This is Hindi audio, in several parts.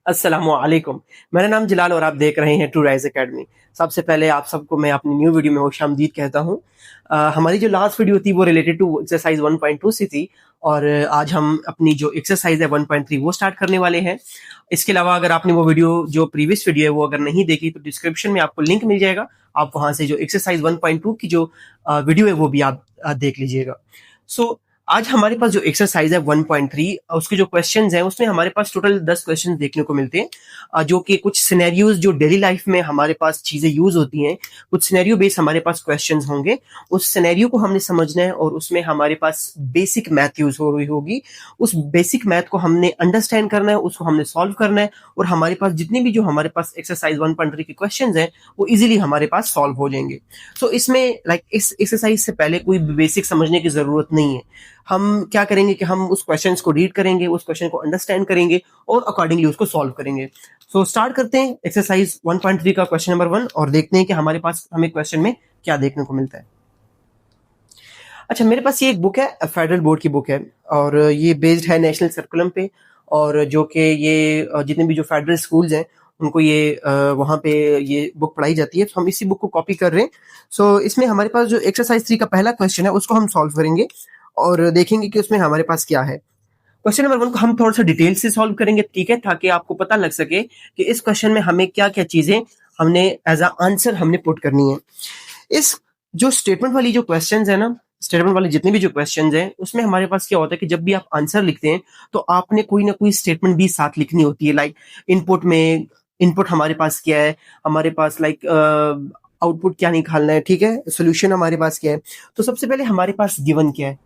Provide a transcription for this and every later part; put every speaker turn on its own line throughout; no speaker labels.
अस्सलामुअलैकुम। मेरा नाम जलाल और आप देख रहे हैं ट्रू राइज एकेडमी। सबसे पहले आप सबको मैं अपनी न्यू वीडियो में खुशामदीद कहता हूँ। हमारी जो लास्ट वीडियो थी वो रिलेटेड टू एक्सरसाइज 1.2 से थी और आज हम अपनी जो एक्सरसाइज है 1.3 वो स्टार्ट करने वाले हैं। इसके अलावा अगर आपने वो वीडियो जो प्रीवियस वीडियो है वो अगर नहीं देखी तो डिस्क्रिप्शन में आपको लिंक मिल जाएगा। आप वहां से जो एक्सरसाइज 1.2 की जो वीडियो है वो भी आप देख लीजिएगा। सो आज हमारे पास जो एक्सरसाइज है 1.3 उसके जो क्वेश्चंस हैं उसमें हमारे पास टोटल 10 क्वेश्चंस देखने को मिलते हैं, जो कि कुछ सिनेरियोज जो डेली लाइफ में हमारे पास चीजें यूज होती हैं, कुछ सिनेरियो बेस्ड हमारे पास क्वेश्चंस होंगे। उस सिनेरियो को हमने समझना है और उसमें हमारे पास बेसिक मैथ यूज हो रही होगी। उस बेसिक मैथ को हमने अंडरस्टैंड करना है, उसको हमने सॉल्व करना है और हमारे पास जितने भी जो हमारे पास एक्सरसाइज 1.3 के क्वेश्चंस हैं वो इजीली हमारे पास सॉल्व हो जाएंगे। सो इसमें इस एक्सरसाइज से पहले कोई बेसिक समझने की जरूरत नहीं है। हम क्या करेंगे कि हम उस क्वेश्चंस को रीड करेंगे, उस क्वेश्चन को अंडरस्टैंड करेंगे और अकॉर्डिंगली उसको सॉल्व करेंगे। सो स्टार्ट करते हैं एक्सरसाइज 1.3 का क्वेश्चन नंबर 1 और देखते हैं कि हमारे पास हमें क्वेश्चन में क्या देखने को मिलता है। अच्छा, मेरे पास ये एक बुक है, फेडरल बोर्ड की बुक है और ये बेस्ड है नेशनल सर्कुलम पे और जो कि ये जितने भी जो फेडरल स्कूल्स हैं उनको ये वहाँ पे ये बुक पढ़ाई जाती है। तो हम इसी बुक को कॉपी कर रहे हैं। सो इसमें हमारे पास जो एक्सरसाइज 3 का पहला क्वेश्चन है उसको हम सॉल्व करेंगे और देखेंगे कि उसमें हमारे पास क्या है। क्वेश्चन नंबर 1 को हम थोड़ा सा डिटेल से सॉल्व करेंगे, ठीक है, ताकि आपको पता लग सके कि इस क्वेश्चन में हमें क्या क्या चीजें हमने एज अ आंसर हमने पुट करनी है। इस जो स्टेटमेंट वाली जो क्वेश्चंस है ना, स्टेटमेंट वाले जितने भी जो क्वेश्चंस हैं उसमें हमारे पास क्या होता है कि जब भी आप आंसर लिखते हैं तो आपने कोई ना कोई स्टेटमेंट भी साथ लिखनी होती है। लाइक इनपुट में, इनपुट हमारे पास क्या है, हमारे पास आउटपुट क्या निकालना है, ठीक है, सोल्यूशन हमारे पास क्या है। तो सबसे पहले हमारे पास गिवन क्या है।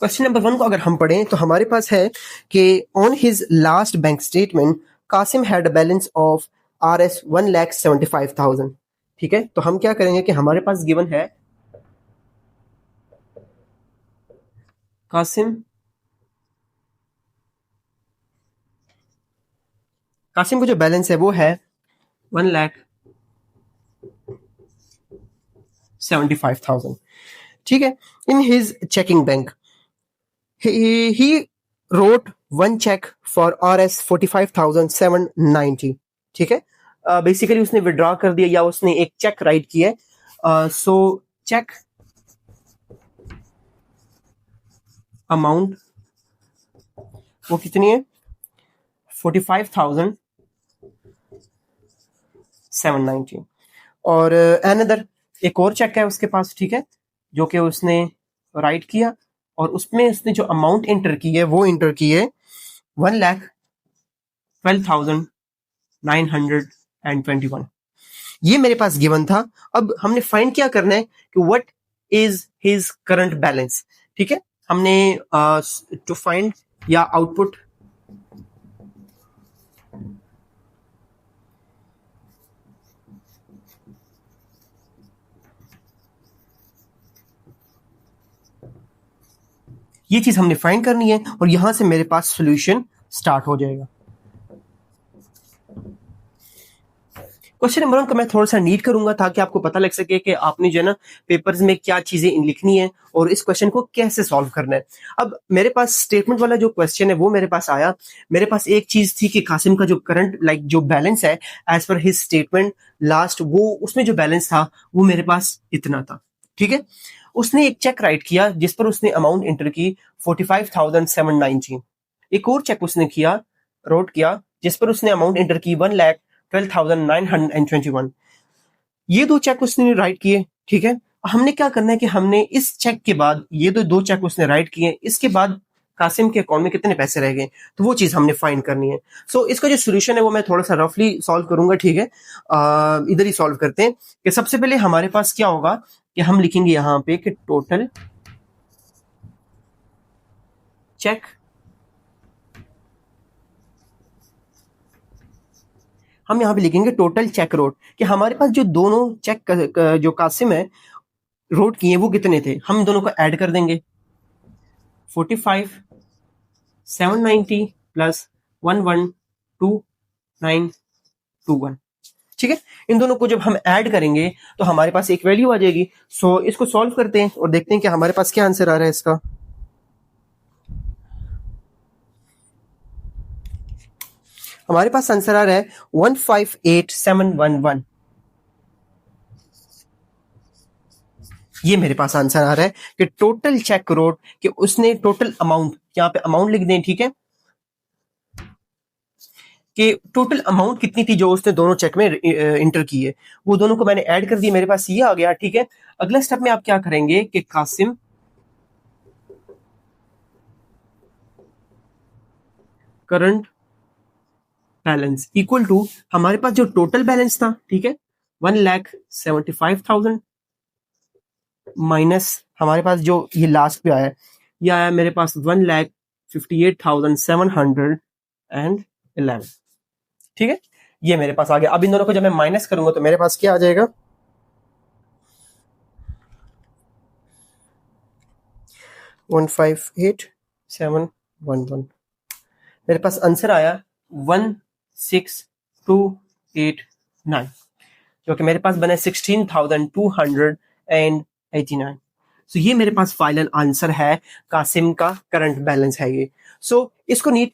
क्वेश्चन नंबर 1 को अगर हम पढ़ें तो हमारे पास है कि on his last bank statement Kasim had a balance of RS 1,75,000। ठीक है, तो हम क्या करेंगे कि हमारे पास गिवन है कासिम कासिम को जो बैलेंस है वो है 1,75,000। ठीक है, in his checking bank he wrote one check for RS 45,790। ठीक है, बेसिकली उसने विड्रॉ कर दिया या उसने एक चेक राइट किया है। सो चेक अमाउंट वो कितनी है, 45,790। और अनदर एक और चेक है उसके पास, ठीक है, जो कि उसने राइट किया और उसमें उसने जो अमाउंट एंटर की है वो एंटर की है 1,12,921। ये मेरे पास गिवन था। अब हमने फाइंड क्या करना है कि what is his current balance. ठीक है, हमने टू फाइंड या आउटपुट ये चीज हमने फाइंड करनी है और यहां से मेरे पास सॉल्यूशन स्टार्ट हो जाएगा। क्वेश्चन नंबर 1 को मैं थोड़ा सा नीट करूंगा ताकि आपको पता लग सके कि आपने जो है ना पेपर्स में क्या चीजें लिखनी है और इस क्वेश्चन को कैसे सॉल्व करना है। अब मेरे पास स्टेटमेंट वाला जो क्वेश्चन है वो मेरे पास आया। मेरे पास एक चीज थी कि कासिम का जो करंट जो बैलेंस है as per his statement last, वो उसमें जो बैलेंस था वो मेरे पास इतना था। ठीक है, उसने एक चेक राइट किया जिस पर उसने अमाउंट एंटर की 45,790। एक और चेक उसने किया, रोट किया, जिस पर उसने अमाउंट एंटर की 1,12,921। ये दो चेक उसने राइट किए। ठीक है, हमने क्या करना है कि हमने इस चेक के बाद ये दो चेक उसने राइट किए, इसके बाद कासिम के अकाउंट में कितने पैसे रह गए तो वो चीज हमने फाइंड करनी है। सो इसका जो सोल्यूशन है वो मैं थोड़ा सा रफली सॉल्व करूंगा। ठीक है, इधर ही सॉल्व करते हैं कि सबसे पहले हमारे पास क्या होगा कि हम लिखेंगे यहां पे कि टोटल चेक हम यहां पे लिखेंगे टोटल चेक रोट कि हमारे पास जो दोनों चेक जो कासिम है रोट किए वो कितने थे, हम दोनों को ऐड कर देंगे 45,790 प्लस 112921। ठीक है, इन दोनों को जब हम ऐड करेंगे तो हमारे पास एक वैल्यू आ जाएगी। सो इसको सॉल्व करते हैं और देखते हैं कि हमारे पास क्या आंसर आ रहा है इसका। हमारे पास आंसर आ रहा है 158711। ये मेरे पास आंसर आ रहा है कि टोटल चेक करो कि उसने टोटल अमाउंट, यहाँ पे अमाउंट लिख दें, ठीक है, कि टोटल अमाउंट कितनी थी जो उसने दोनों चेक में इंटर की है, वो दोनों को मैंने ऐड कर दिया, मेरे पास ये आ गया, ठीक है। अगला स्टेप में आप क्या करेंगे कि Kasim current balance equal to हमारे पास जो टोटल बैलेंस था, ठीक है, 1,75,000 माइनस हमारे पास जो ये लास्ट पे आया, ये आया मेरे पास 1,58,711, ठीक है। ये मेरे पास आ गया। अब इन दोनों को जब मैं माइनस करूंगा तो मेरे पास क्या आ जाएगा, 158,711। मेरे पास आंसर आया 16,289, जो कि मेरे पास बना 16,289। सो ये मेरे पास फाइनल आंसर है, कासिम का करंट बैलेंस है ये। सो इसको नीट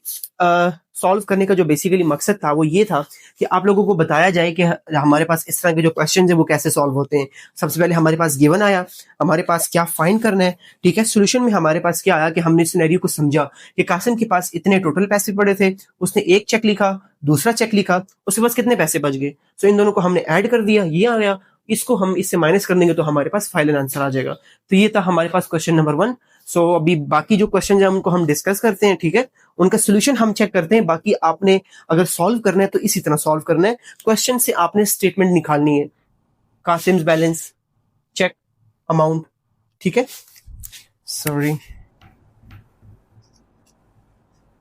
सॉल्व करने का जो बेसिकली मकसद था वो ये था कि आप लोगों को बताया जाए कि हमारे पास इस तरह के जो क्वेश्चन है वो कैसे सॉल्व होते हैं। सबसे पहले हमारे पास गिवन आया, हमारे पास क्या फाइंड करना है, ठीक है। सोल्यूशन में हमारे पास क्या आया कि हमने सिनेरियो को समझा कि कासिम के पास इतने टोटल पैसे पड़े थे, उसने एक चेक लिखा, दूसरा चेक लिखा, उसके पास कितने पैसे बच गए। सो इन दोनों को हमने ऐड कर दिया, ये आ गया, इसको हम इससे माइनस कर देंगे तो हमारे पास फाइनल आंसर आ जाएगा। तो ये था हमारे पास क्वेश्चन नंबर 1। सो अभी बाकी जो क्वेश्चन है उनको हम डिस्कस करते हैं, ठीक है, उनका सोल्यूशन हम चेक करते हैं। बाकी आपने अगर सॉल्व करना है तो इसी तरह सॉल्व करना है। क्वेश्चन से आपने स्टेटमेंट निकालनी है, कासिम्स बैलेंस, चेक अमाउंट, ठीक है, सॉरी,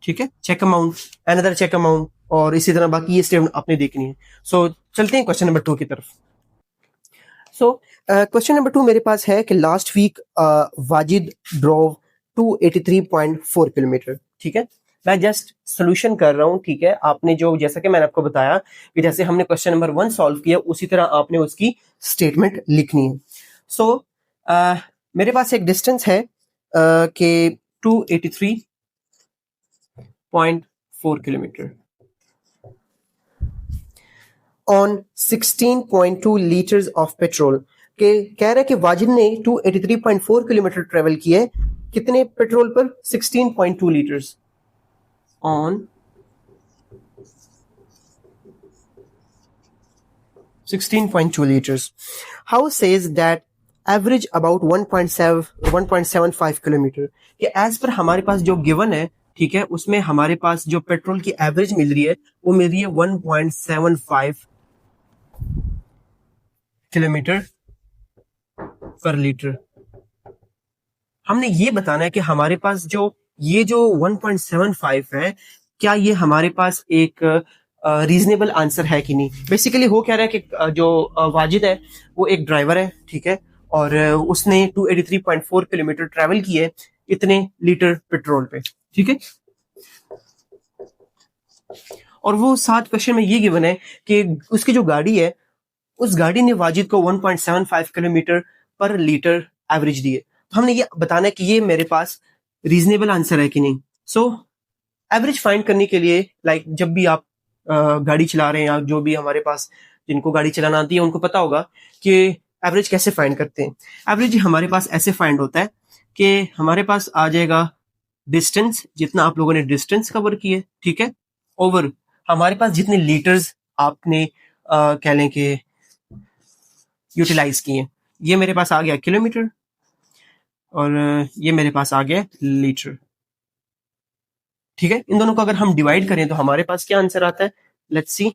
ठीक है, cheque amount, another cheque amount, और इसी तरह बाकी ये स्टेटमेंट आपने देखनी है। सो चलते हैं क्वेश्चन नंबर 2 की तरफ। सो क्वेश्चन नंबर 2 मेरे पास है कि last week Wajid drove 283.4 kilometre, ठीक है। मैं जस्ट सोल्यूशन कर रहा हूं, ठीक है। आपने जो, जैसा कि मैंने आपको बताया कि जैसे हमने क्वेश्चन नंबर 1 सॉल्व किया उसी तरह आपने उसकी स्टेटमेंट लिखनी है। सो मेरे पास एक डिस्टेंस है कि 283.4 kilometre on 16.2 litres of petrol, के कह रहा है कि वाजिद ने 283.4 किलोमीटर ट्रेवल किए कितने पेट्रोल पर, 16.2 litres on 16.2 liters. How says that average about 1.75 kilometre, कि एज पर हमारे पास जो गिवन है, ठीक है, उसमें हमारे पास जो पेट्रोल की एवरेज मिल रही है वो मिल रही है 1.75 किलोमीटर पर लीटर। हमने ये बताना है कि हमारे पास जो ये जो 1.75 है, क्या ये हमारे पास एक रीजनेबल आंसर है कि नहीं। बेसिकली हो क्या रहा है कि जो वाजिद है वो एक ड्राइवर है, ठीक है, और उसने 283.4 किलोमीटर ट्रैवल किए इतने लीटर पेट्रोल पे, ठीक है। और वो साथ क्वेश्चन में ये गिवन है कि उसकी जो गाड़ी है उस गाड़ी ने वाजिद को 1.75 किलोमीटर पर लीटर एवरेज दी है। तो हमने ये बताना है कि ये मेरे पास रीजनेबल आंसर है कि नहीं। सो एवरेज फाइंड करने के लिए, लाइक जब भी आप गाड़ी चला रहे हैं या जो भी हमारे पास जिनको गाड़ी चलाना आती है उनको पता होगा कि एवरेज कैसे फाइंड करते हैं। एवरेज हमारे पास ऐसे फाइंड होता है कि हमारे पास आ जाएगा डिस्टेंस, जितना आप लोगों ने डिस्टेंस कवर किए, ठीक है, ओवर हमारे पास जितने लीटर्स आपने कह लें कि यूटिलाइज किए। ये मेरे पास आ गया किलोमीटर और ये मेरे पास आ गया लीटर, ठीक है। इन दोनों को अगर हम डिवाइड करें तो हमारे पास क्या आंसर आता है, लेट्स सी,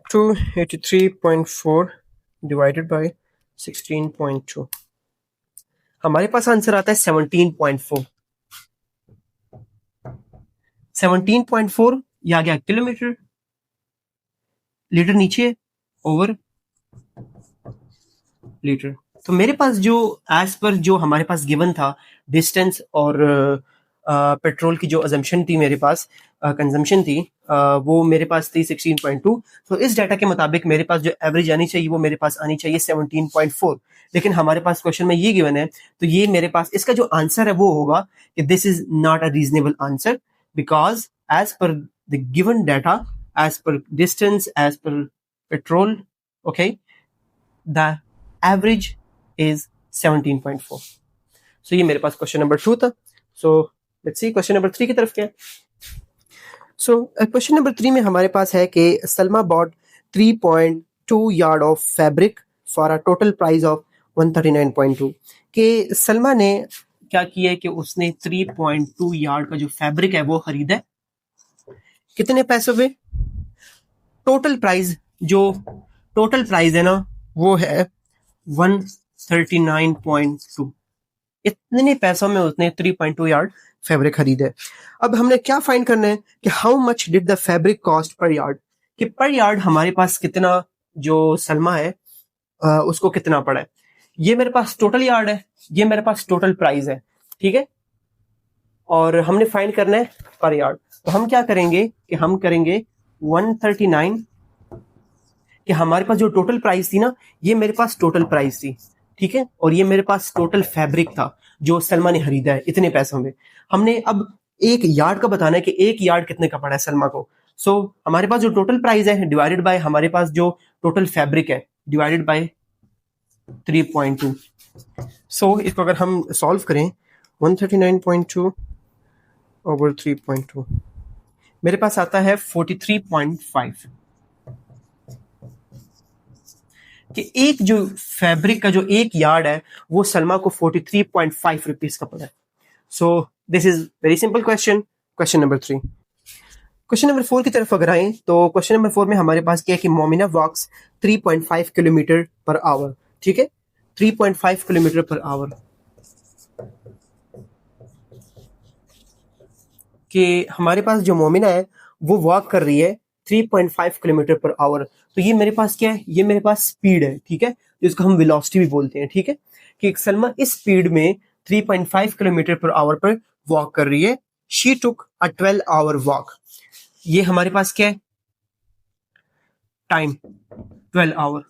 283.4 डिवाइडेड बाय 16.2, हमारे पास आंसर आता है 17.4। 17.4 ये आ गया किलोमीटर, लीटर नीचे ओवर लीटर। तो मेरे पास जो एज पर जो हमारे पास गिवन था डिस्टेंस और पेट्रोल की जो अजम्पशन थी मेरे पास, कंजम्पशन थी, वो मेरे पास थी 16.2। तो इस डाटा के मुताबिक मेरे पास जो एवरेज आनी चाहिए वो मेरे पास आनी चाहिए 17.4। लेकिन हमारे पास क्वेश्चन में ये गिवन है, तो ये मेरे पास इसका जो आंसर है वो होगा कि this is not a reasonable answer, because as per the given data, as per distance, as per petrol, okay, the average is 17.4। So ये मेरे पास क्वेश्चन नंबर 2 था। So let's see question number 3 की तरफ क्या है। सो क्वेश्चन नंबर 3 में हमारे पास है कि Salma bought 3.2 yard of fabric for a total price of 139.2। कि सलमा ने क्या किया है कि उसने 3.2 यार्ड का जो फैब्रिक है वो खरीदा है, कितने पैसों में? टोटल प्राइस, जो टोटल प्राइस है ना वो है 139.2। इतने पैसों में उसने 3.2 यार्ड फैब्रिक खरीदा है। अब हमने क्या फाइंड करना है कि how much did the fabric cost per yard, कि पर यार्ड हमारे पास कितना, जो सलमा है उसको कितना पड़ा है। ये मेरे पास टोटल यार्ड है, ये मेरे पास टोटल प्राइस है, ठीक है, और हमने फाइंड करना है पर यार्ड। तो हम क्या करेंगे कि हम करेंगे 139, कि हमारे पास जो टोटल प्राइस थी ना, ये मेरे पास टोटल प्राइस थी, ठीक है, और ये मेरे पास टोटल फैब्रिक था जो सलमा ने खरीदा है इतने पैसों में। हमने अब एक यार्ड का बताना है कि एक यार्ड कितने का पड़ा है सलमा को। सो हमारे पास जो टोटल प्राइस है डिवाइडेड बाय हमारे पास जो टोटल फैब्रिक है डिवाइडेड बाय 3.2। सो इसको अगर हम सॉल्व करें 139.2 ओवर 3.2, मेरे पास आता है 43.5। कि एक जो फैब्रिक का जो एक यार्ड है वो सलमा को 43.5 रुपीज का पड़ा है। सो this is very simple question, question number 3। Question number 4 की तरफ अगर आए तो क्वेश्चन नंबर 4 में हमारे पास क्या है कि मोमिना वॉक्स 3.5 किलोमीटर पर आवर, ठीक है, 3.5 किलोमीटर पर आवर। कि हमारे पास जो मोमिना है वो वॉक कर रही है 3.5 किलोमीटर पर आवर। तो ये मेरे पास क्या है, ये मेरे पास स्पीड है, ठीक है, जिसको हम वेलोसिटी भी बोलते हैं, ठीक है, कि सलमा इस स्पीड में 3.5 किलोमीटर पर आवर पर वॉक कर रही है। She took a 12 hour walk. ये हमारे पास क्या है, टाइम 12 आवर,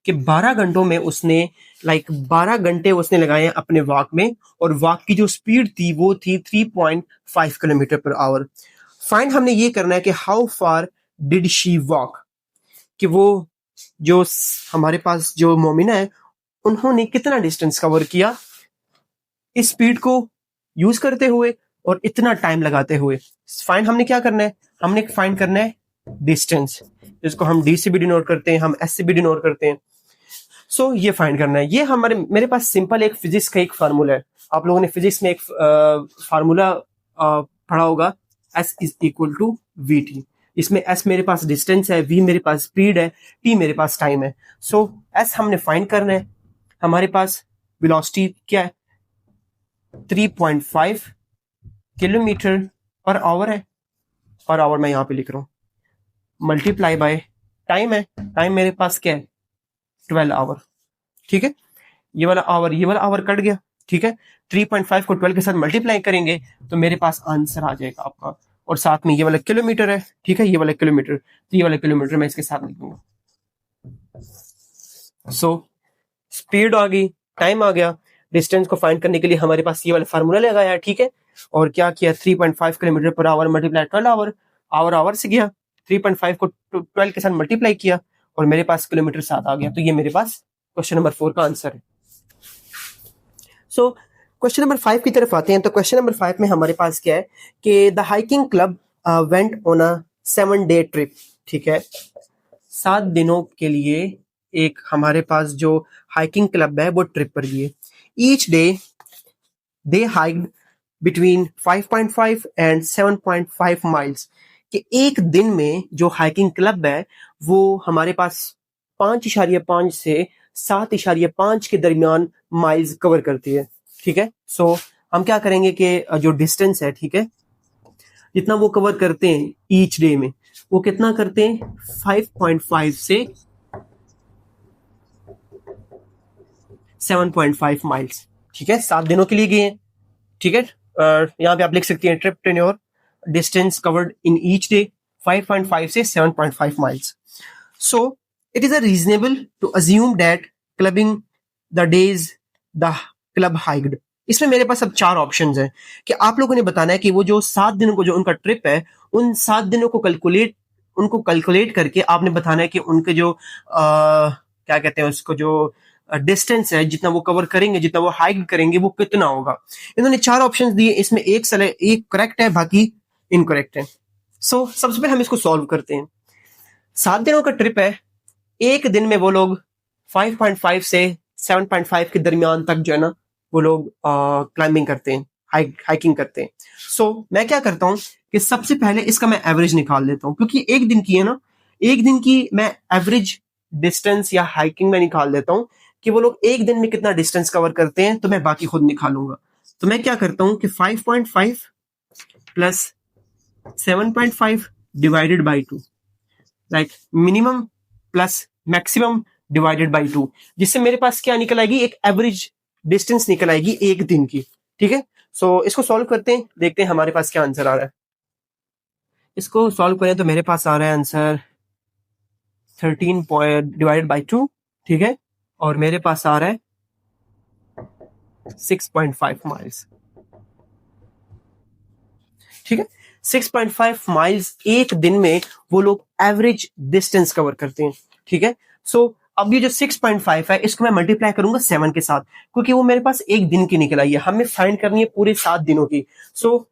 कि 12 घंटों में उसने 12 घंटे उसने लगाए अपने वॉक में, और वॉक की जो स्पीड थी वो थी 3.5 किलोमीटर पर आवर। फाइंड हमने ये करना है कि how far did she walk, कि वो जो हमारे पास जो मोमिना है उन्होंने कितना डिस्टेंस कवर किया इस स्पीड को यूज करते हुए और इतना टाइम लगाते हुए। फाइंड हमने क्या करना है, हमने फाइंड करना है डिस्टेंस, जिसको हम डी से भी डिनोट करते हैं, हम एस से भी डिनोट करते हैं। सो ये फाइंड करना है। ये हमारे मेरे पास सिंपल एक फिजिक्स का एक फार्मूला है। आप लोगों ने फिजिक्स में एक फार्मूला पढ़ा होगा, S is equal to V T. इसमें एस मेरे पास डिस्टेंस है, वी मेरे पास स्पीड है, टी मेरे पास टाइम है। सो एस हमने फाइंड करना है। हमारे पास वेलोसिटी क्या है, 3.5 किलोमीटर पर आवर है, पर आवर मैं यहां पे लिख रहा हूं, मल्टीप्लाई बाय टाइम है, टाइम मेरे पास क्या है 12 आवर, ठीक है, ये वाला आवर कट गया, ठीक है, 3.5 को 12 के साथ मल्टीप्लाई करेंगे तो मेरे पास आंसर आ जाएगा आपका, और साथ में ये वाला किलोमीटर है, ठीक है, ये वाला किलोमीटर, तो ये वाला किलोमीटर मैं इसके साथ लिखूंगा। सो स्पीड आ गई, टाइम आ गया, डिस्टेंस को फाइंड करने के लिए हमारे पास ये वाला फार्मूला लगाया, ठीक है, और क्या किया 3.5 kilometre per hour multiply 12 our, our से गया, 3.5 को 12 के साथ मल्टीप्लाई किया और मेरे पास किलोमीटर साथ आ गया। तो ये मेरे पास क्वेश्चन नंबर 4 का आंसर है। सो क्वेश्चन नंबर 5 की तरफ आते हैं। तो क्वेश्चन नंबर 5 में हमारे पास क्या है कि the hiking club went on a 7-day trip, ठीक है, 7 दिनों के लिए एक हमारे पास जो हाइकिंग क्लब है वो ट्रिप पर गई। Each day they hiked between 5.5 and 7.5 miles, कि एक दिन में जो हाइकिंग क्लब है वो हमारे पास 5.5 से 7.5 के दरमियान माइल्स कवर करती है, ठीक है। सो हम क्या करेंगे कि जो डिस्टेंस है, ठीक है, जितना वो कवर करते हैं ईच डे में, वो कितना करते हैं 5.5 से 7.5 माइल्स, ठीक है, 7 दिनों के लिए गए हैं, ठीक है, यहाँ पे आप लिख सकती हैं trip tenure distance covered in each day 5.5 से 7.5 miles. So it is a reasonable to assume that clubbing the days the club hiked. इसमें मेरे पास अब 4 ऑप्शंस हैं कि आप लोगों ने बताना है कि वो जो 7 दिनों को जो उनका ट्रिप है उन 7 दिनों को कैलकुलेट करके आपने बताना है कि उनके जो क्या कहते हैं उसको जो डिस्टेंस है जितना वो कवर करेंगे जितना वो हाइक करेंगे वो कितना होगा. इन्होंने 4 ऑप्शंस दिए, इसमें एक करेक्ट है बाकी इनकरेक्ट है. सो सबसे पहले हम इसको सॉल्व करते हैं. 7 दिनों का ट्रिप है, एक दिन में वो लोग 5.5 से 7.5 के दरमियान तक जो है ना वो लोग क्लाइंबिंग करते हैं, हाइकिंग करते हैं. सो मैं क्या करता हूँ कि सबसे पहले इसका मैं एवरेज निकाल लेता हूँ, क्योंकि एक दिन की है ना, एक दिन की मैं एवरेज डिस्टेंस या हाइकिंग में निकाल देता हूँ कि वो लोग एक दिन में कितना डिस्टेंस कवर करते हैं, तो मैं बाकी खुद निकालूंगा. तो मैं क्या करता हूँ कि 5.5 plus 7.5 divided by 2, like minimum plus maximum divided by 2, जिससे मेरे पास क्या निकल आएगी, एक एवरेज डिस्टेंस निकल आएगी एक दिन की. ठीक है. सो इसको सॉल्व करते हैं, देखते हैं हमारे पास क्या आंसर आ रहा है. इसको सॉल्व करें तो मेरे पास आ रहा है आंसर 13 डिवाइडेड बाई 2. ठीक है. और मेरे पास आ रहा है 6.5 माइल्स. ठीक है. 6.5 माइल्स एक दिन में वो लोग एवरेज डिस्टेंस कवर करते हैं. ठीक है. सो अब ये जो 6.5 है इसको मैं मल्टीप्लाई करूंगा 7 के साथ, क्योंकि वो मेरे पास एक दिन की निकल आई है, हमें फाइंड करनी है पूरे 7 दिनों की. सो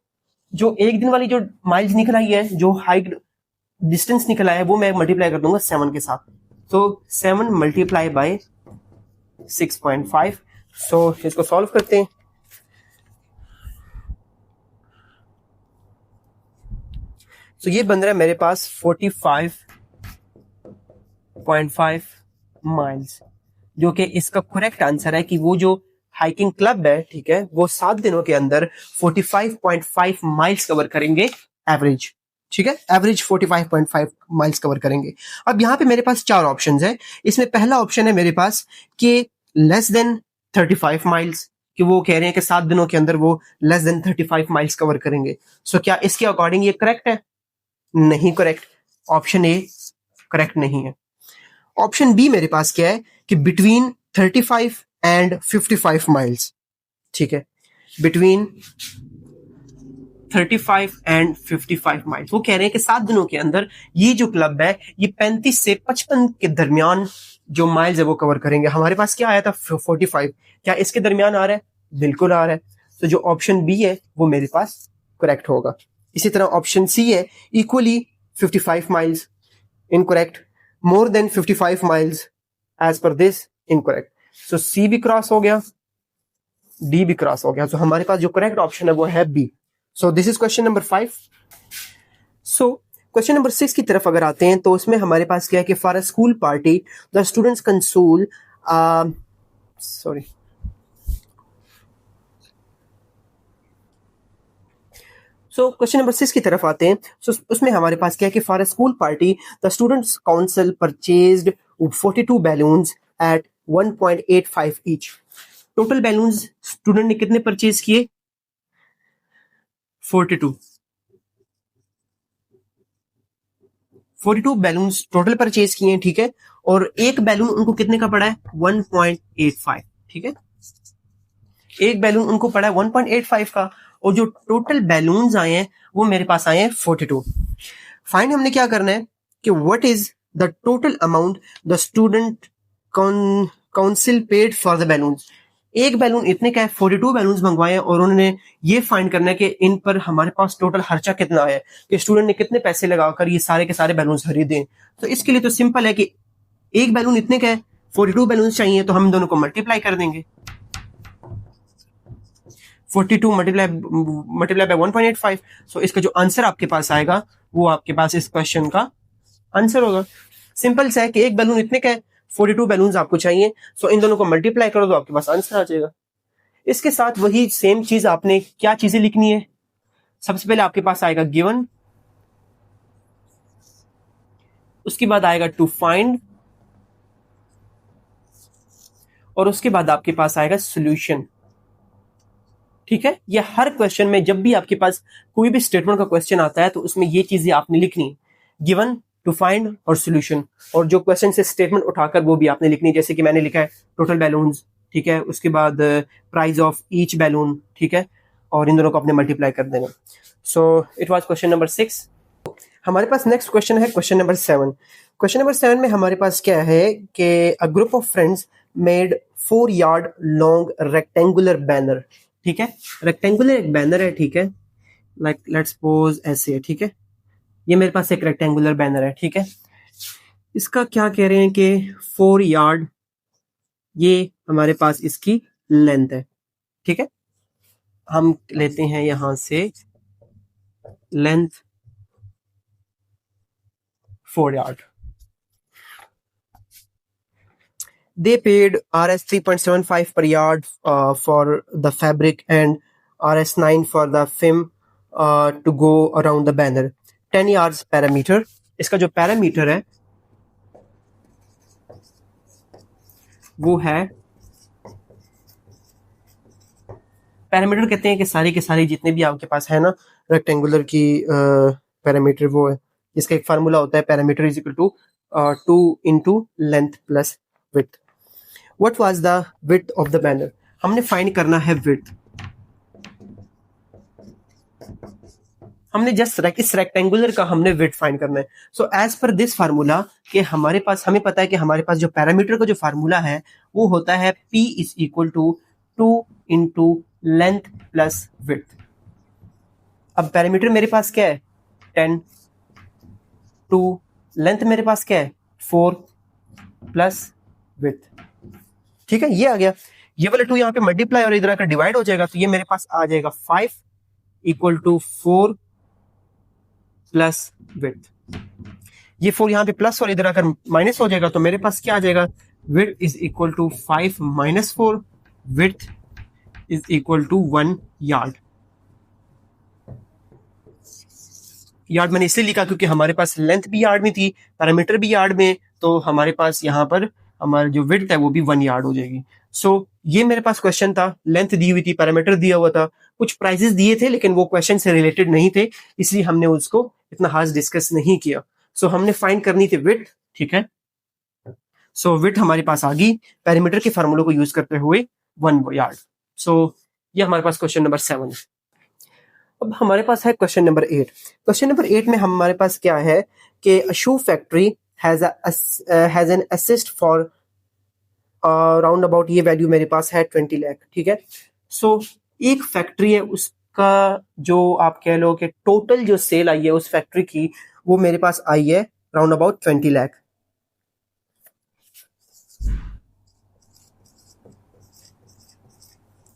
जो एक दिन वाली जो माइल्स निकल आई है, जो हाइक डिस्टेंस निकला है, वो मैं मल्टीप्लाई कर दूंगा 7 के साथ. तो 7 मल्टीप्लाई बाय 6.5. सो इसको सॉल्व करते हैं. तो ये बन रहा है मेरे पास 45.5 माइल्स, जो कि इसका करेक्ट आंसर है कि वो जो हाइकिंग क्लब है, ठीक है, वो 7 दिनों के अंदर 45.5 माइल्स कवर करेंगे एवरेज. ठीक है. एवरेज 45.5 माइल्स कवर करेंगे. अब यहाँ पे मेरे पास 4 ऑप्शंस है. इसमें पहला ऑप्शन है मेरे पास कि लेस देन 35 माइल्स, कि वो कह रहे हैं कि 7 दिनों के अंदर वो लेस देन 35 माइल्स कवर करेंगे. सो क्या इसके अकॉर्डिंग ये करेक्ट है? नहीं करेक्ट. ऑप्शन ए करेक्ट नहीं है. ऑप्शन बी मेरे पास क्या है कि बिटवीन 35 एंड 55 माइल्स. ठीक है. बिटवीन 35 एंड 55 माइल्स, वो कह रहे हैं कि 7 दिनों के अंदर ये जो क्लब है ये 35 से 55 के दरमियान जो माइल्स है वो कवर करेंगे. हमारे पास क्या आया था 45. क्या इसके दरमियान आ रहा है? बिल्कुल आ रहा है. तो जो ऑप्शन बी है वो मेरे पास करेक्ट होगा. इसी तरह ऑप्शन सी है equally 55 miles, incorrect. More than 55 miles as per this, incorrect. So C भी क्रॉस हो गया, डी भी क्रॉस हो गया. सो हमारे पास जो करेक्ट ऑप्शन है वो है B. So this is question number 5. So question number 6 की तरफ अगर आते हैं तो उसमें हमारे पास क्या है कि for a school party the students console so question number 6 की तरफ आते हैं. उसमें हमारे पास क्या है कि for a school party the students council purchased 42 balloons at 1.85 each. Total balloons student ने कितने परचेज किए? 42 बैलून्स टोटल परचेज किए हैं. ठीक है. और एक बैलून उनको कितने का पड़ा है? 1.85. ठीक है. एक बैलून उनको पड़ा है 1.85 का, और जो टोटल बैलून्स आए हैं वो मेरे पास आए हैं 42. फाइंड हमने क्या करना है कि what is the total amount the student council paid for the balloons. एक बैलून इतने का है, 42 बैलून्स मंगवाए और उन्होंने ये फाइंड करना है कि इन पर हमारे पास टोटल खर्चा कितना है, कि स्टूडेंट ने कितने पैसे लगाकर ये सारे के सारे बैलून्स खरीदे. तो इसके लिए तो सिंपल है कि एक बैलून इतने का है, 42 बैलून्स चाहिए, तो हम दोनों को मल्टीप्लाई कर देंगे. 42 मल्टीप्लाई बाय 1.85. सो इसका जो आंसर आपके पास आएगा वो आपके पास इस क्वेश्चन का आंसर होगा. सिंपल सा है कि एक बैलून इतने का है, 42 बैलून्स आपको चाहिए, सो इन दोनों को मल्टीप्लाई करो तो आपके पास आंसर आ जाएगा. इसके साथ वही सेम चीज आपने क्या चीजें लिखनी है. सबसे पहले आपके पास आएगा गिवन, उसके बाद आएगा टू फाइंड, और उसके बाद आपके पास आएगा सॉल्यूशन. ठीक है, ये हर क्वेश्चन में जब भी आपके पास कोई भी स्टेटमेंट का क्वेश्चन आता है तो उसमें ये चीजें आपने लिखनी है, गिवन, टू फाइंड और सोल्यूशन। और जो क्वेश्चन से स्टेटमेंट उठाकर वो भी आपने लिखनी है, जैसे कि मैंने लिखा है टोटल बैलून्स, ठीक है, उसके बाद प्राइस ऑफ ईच बैलून, ठीक है, और इन दोनों को आपने मल्टीप्लाई कर देना। So it was question number 6। हमारे पास नेक्स्ट क्वेश्चन है क्वेश्चन नंबर 7। क्वेश्चन नंबर 7 में हमारे पास क्या है कि a group of friends made 4 yard long rectangular banner. ठीक है, रेक्टेंगुलर एक बैनर है, ठीक है, लाइक लेट्स सपोज ऐसे है, ठीक है, ये मेरे पास एक रेक्टेंगुलर बैनर है, ठीक है। इसका क्या कह रहे हैं कि 4 यार्ड ये हमारे पास इसकी लेंथ है, ठीक है। हम लेते हैं यहां से length 4 yard. They paid Rs 3.75 per yard for the fabric and Rs 9 for the film to go around the banner. 10 yards parameter. इसका जो पैरामीटर है वो है, पैरामीटर कहते हैं कि सारे के सारे जितने भी आपके पास है ना रेक्टेंगुलर की पैरामीटर, वो है जिसका एक फार्मूला होता है parameter is equal to 2 into length plus width. What was the width of the banner? हमने फाइंड करना है विड्थ। हमने जस्ट इस रेक्टेंगुलर का हमने विड्थ फाइंड करना है। So as per this formula कि हमारे पास, हमें पता है कि हमारे पास जो पैरामीटर का जो फार्मूला है वो होता है P is equal to 2 into length plus width. अब पैरामीटर मेरे पास क्या है 10, 2, लेंथ मेरे पास क्या है 4 प्लस विड्थ। ठीक है, ये आ गया, ये वाला 2 यहाँ पे मल्टीप्लाई और इधर आकर डिवाइड हो जाएगा, तो ये मेरे पास आ जाएगा 5 इक्वल टू 4 प्लस विड्थ। ये 4 यहाँ पे प्लस और इधर आकर माइनस हो जाएगा, तो मेरे पास क्या आ जाएगा, width is equal to 5 minus 4, width is equal to 1 yard. Yard मैंने इसलिए लिखा क्योंकि हमारे पास लेंथ भी यार्ड में थी, पैरामीटर भी यार्ड में, तो हमारे पास यहाँ पर हमारा जो विड्थ है वो भी 1 यार्ड हो जाएगी। सो ये मेरे पास क्वेश्चन था, लेंथ दी हुई थी, पैरामीटर दिया हुआ था, कुछ प्राइजेस दिए थे लेकिन वो क्वेश्चन से रिलेटेड नहीं थे, इसलिए हमने उसको इतना खास डिस्कस नहीं किया। सो हमने फाइंड करनी थी विड्थ, ठीक है। सो विड्थ हमारे पास आ गई पैरामीटर के फार्मूले को यूज करते हुए 1 यार्ड। सो ये हमारे पास क्वेश्चन नंबर 7 है। अब हमारे पास है क्वेश्चन नंबर 8। क्वेश्चन नंबर 8 में हमारे पास क्या है कि shoe factory has an assist for round about, ये वैल्यू मेरे पास है 20 लाख, ठीक है। सो एक फैक्ट्री है, उसका जो आप कह लो कि टोटल जो सेल आई है उस फैक्ट्री की, वो मेरे पास आई है राउंड अबाउट 20 लाख,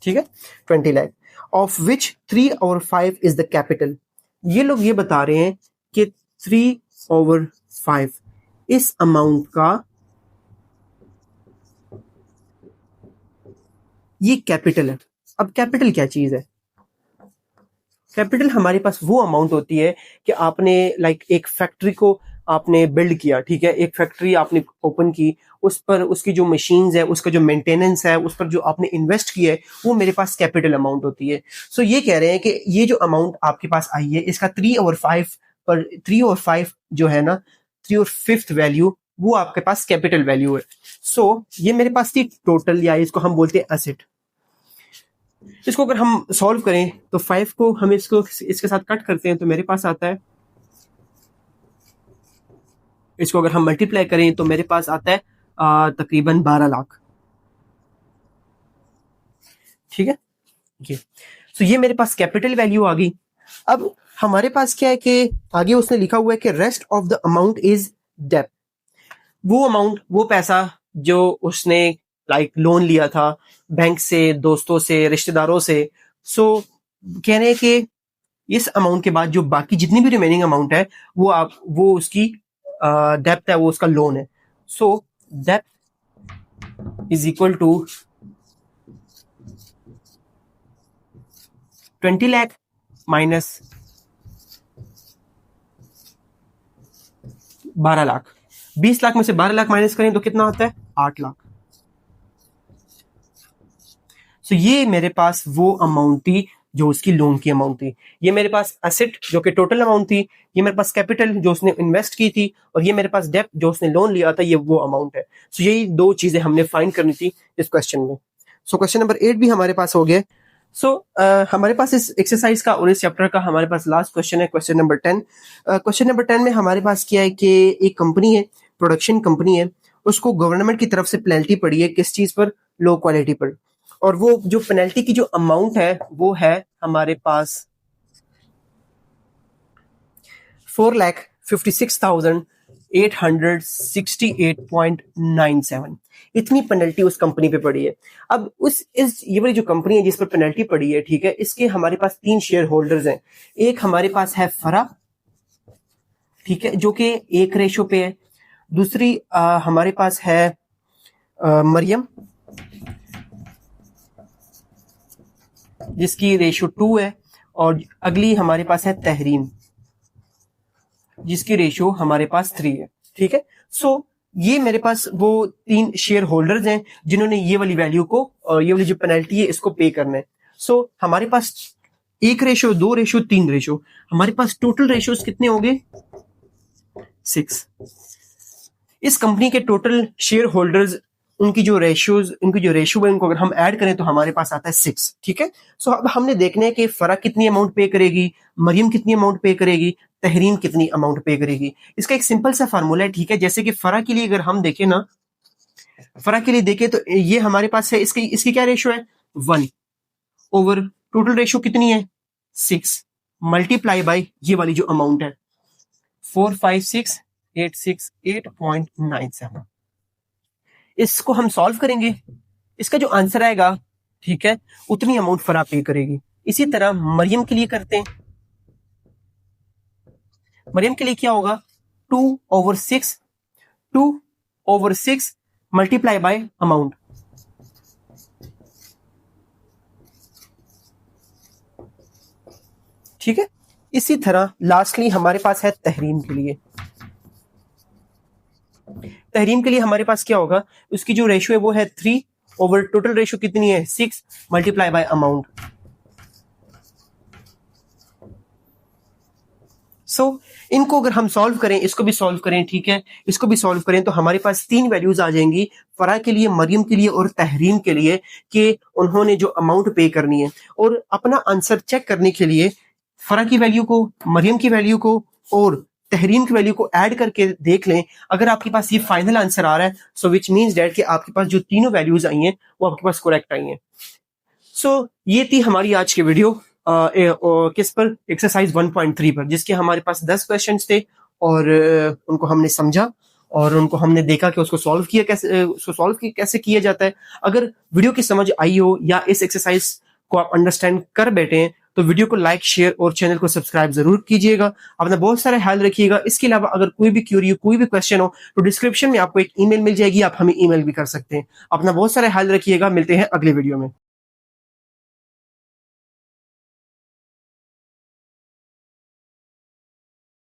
ठीक है, 20 lakh, of which 3 over 5 is the capital. ये लोग ये बता रहे हैं कि 3 over 5 इस अमाउंट का ये कैपिटल है। अब कैपिटल क्या चीज है? कैपिटल हमारे पास वो अमाउंट होती है कि आपने लाइक एक फैक्ट्री को आपने बिल्ड किया, ठीक है, एक फैक्ट्री आपने ओपन की, उस पर उसकी जो मशीन्स है, उसका जो मेंटेनेंस है, उस पर जो आपने इन्वेस्ट किया है, वो मेरे पास कैपिटल अमाउंट होती है। सो ये कह रहे हैं कि ये जो अमाउंट आपके पास आई है इसका 3 over 5 पर 3 over 5 जो है ना, 3 और 5th वैल्यू वो आपके पास कैपिटल वैल्यू है। सो ये मेरे पास थी टोटल, या इसको हम बोलते हैं एसेट। इसको अगर हम सॉल्व करें तो 5 को हम इसको इसके साथ कट करते हैं तो मेरे पास आता है, इसको अगर हम मल्टीप्लाई करें तो मेरे पास आता है तकरीबन 12 लाख, ठीक है। सो ये मेरे पास कैपिटल वैल्यू आ गई। अब हमारे पास क्या है कि आगे उसने लिखा हुआ है कि rest of the amount is डेब्ट। वो अमाउंट, वो पैसा जो उसने लाइक लोन लिया था बैंक से, दोस्तों से, रिश्तेदारों से, सो कह रहे हैं कि इस अमाउंट के बाद जो बाकी जितनी भी रिमेनिंग अमाउंट है वो उसकी डेप्थ है, वो उसका लोन है। So depth is equal to 20 lakh minus 12 lakh. 20 lakh में से 12 लाख माइनस करें तो कितना आता है 8 लाख। सो ये मेरे पास वो अमाउंट थी जो उसकी लोन की अमाउंट थी। ये मेरे पास एसेट जो कि टोटल अमाउंट थी, ये मेरे पास कैपिटल जो उसने इन्वेस्ट की थी, और ये मेरे पास डेब्ट जो उसने लोन लिया था, ये वो अमाउंट है। सो यही दो चीजें हमने फाइंड करनी थी इस क्वेश्चन में। सो क्वेश्चन नंबर 8 भी हमारे पास हो गया। सो हमारे पास इस एक्सरसाइज का और इस चैप्टर का हमारे पास लास्ट क्वेश्चन है, क्वेश्चन नंबर 10। क्वेश्चन नंबर 10 में हमारे पास क्या है कि एक कंपनी है, प्रोडक्शन कंपनी है, उसको गवर्नमेंट की तरफ से पेनल्टी पड़ी है, किस चीज पर? लो क्वालिटी पर। और वो जो पेनल्टी की जो अमाउंट है वो है हमारे पास 4,56,868.97। इतनी पेनल्टी उस कंपनी पे पड़ी है। अब ये वाली जो कंपनी है जिस पर पेनल्टी पड़ी है, ठीक है, इसके हमारे पास 3 शेयर होल्डर्स हैं। एक हमारे पास है फरा, ठीक है, जो कि 1 पे है। दूसरी हमारे पास है मरियम, जिसकी रेशियो 2 है। और अगली हमारे पास है तहरीम, जिसकी रेशियो हमारे पास 3 है, ठीक है। सो ये मेरे पास वो 3 शेयर होल्डर्स हैं जिन्होंने ये वाली वैल्यू को, ये वाली जो पेनल्टी है, इसको पे करना है। सो हमारे पास 1 रेशियो, 2 रेशियो, 3 रेशियो, हमारे पास टोटल रेशियोज कितने हो गए? 6। इस कंपनी के टोटल शेयर होल्डर्स, उनकी जो रेशियो है, उनको अगर हम ऐड करें तो हमारे पास आता है 6, ठीक है। सो अब हमने देखना है कि फरा कितनी अमाउंट पे करेगी, मरियम कितनी अमाउंट पे करेगी, तहरीम कितनी अमाउंट पे करेगी। इसका एक सिंपल सा फार्मूला है, ठीक है। जैसे कि फरा के लिए अगर हम देखें ना, फरा के लिए देखें तो ये हमारे पास है, इसकी क्या रेशियो है? 1 ओवर टोटल रेशियो कितनी है? 6 मल्टीप्लाई बाय ये वाली जो अमाउंट है 456,868.97। इसको हम सॉल्व करेंगे, इसका जो आंसर आएगा, ठीक है, उतनी अमाउंट फरा पे करेगी। इसी तरह मरियम के लिए करते हैं। मरियम के लिए क्या होगा? 2/6 मल्टीप्लाई बाय अमाउंट, ठीक है। इसी तरह लास्टली हमारे पास है तहरीम के लिए। तहरीम के लिए हमारे पास क्या होगा? उसकी जो रेशियो है वो है 3 ओवर टोटल रेशियो कितनी है? 6 मल्टीप्लाई बाय अमाउंट। सो इनको अगर हम सॉल्व करें, इसको भी सॉल्व करें, ठीक है, इसको भी सॉल्व करें, तो हमारे पास 3 वैल्यूज आ जाएंगी, फरा के लिए, मरियम के लिए और तहरीम के लिए, कि उन्होंने जो अमाउंट पे करनी है। और अपना आंसर चेक करने के लिए फरा की वैल्यू को, मरियम की वैल्यू को और तहरीम की वैल्यू को ऐड करके देख लें। अगर आपके पास ये फाइनल आंसर आ रहा है, सो विच मीन्स दैट कि आपके पास जो तीनों वैल्यूज आई हैं वो आपके पास करेक्ट आई हैं। सो ये थी हमारी आज की वीडियो, किस पर? एक्सरसाइज 1.3 पर, जिसके हमारे पास 10 क्वेश्चंस थे, और उनको हमने समझा और उनको हमने देखा कि उसको सॉल्व कैसे किया जाता है। अगर वीडियो की समझ आई हो या इस एक्सरसाइज को आप अंडरस्टैंड कर बैठे हैं, तो वीडियो को लाइक, शेयर और चैनल को सब्सक्राइब जरूर कीजिएगा। अपना बहुत सारा ख्याल रखिएगा। इसके अलावा अगर कोई भी क्यूरी हो, कोई भी क्वेश्चन हो, तो डिस्क्रिप्शन में आपको एक ईमेल मिल जाएगी, आप हमें ईमेल भी कर सकते हैं। अपना बहुत सारा ख्याल रखिएगा। मिलते हैं अगले वीडियो में।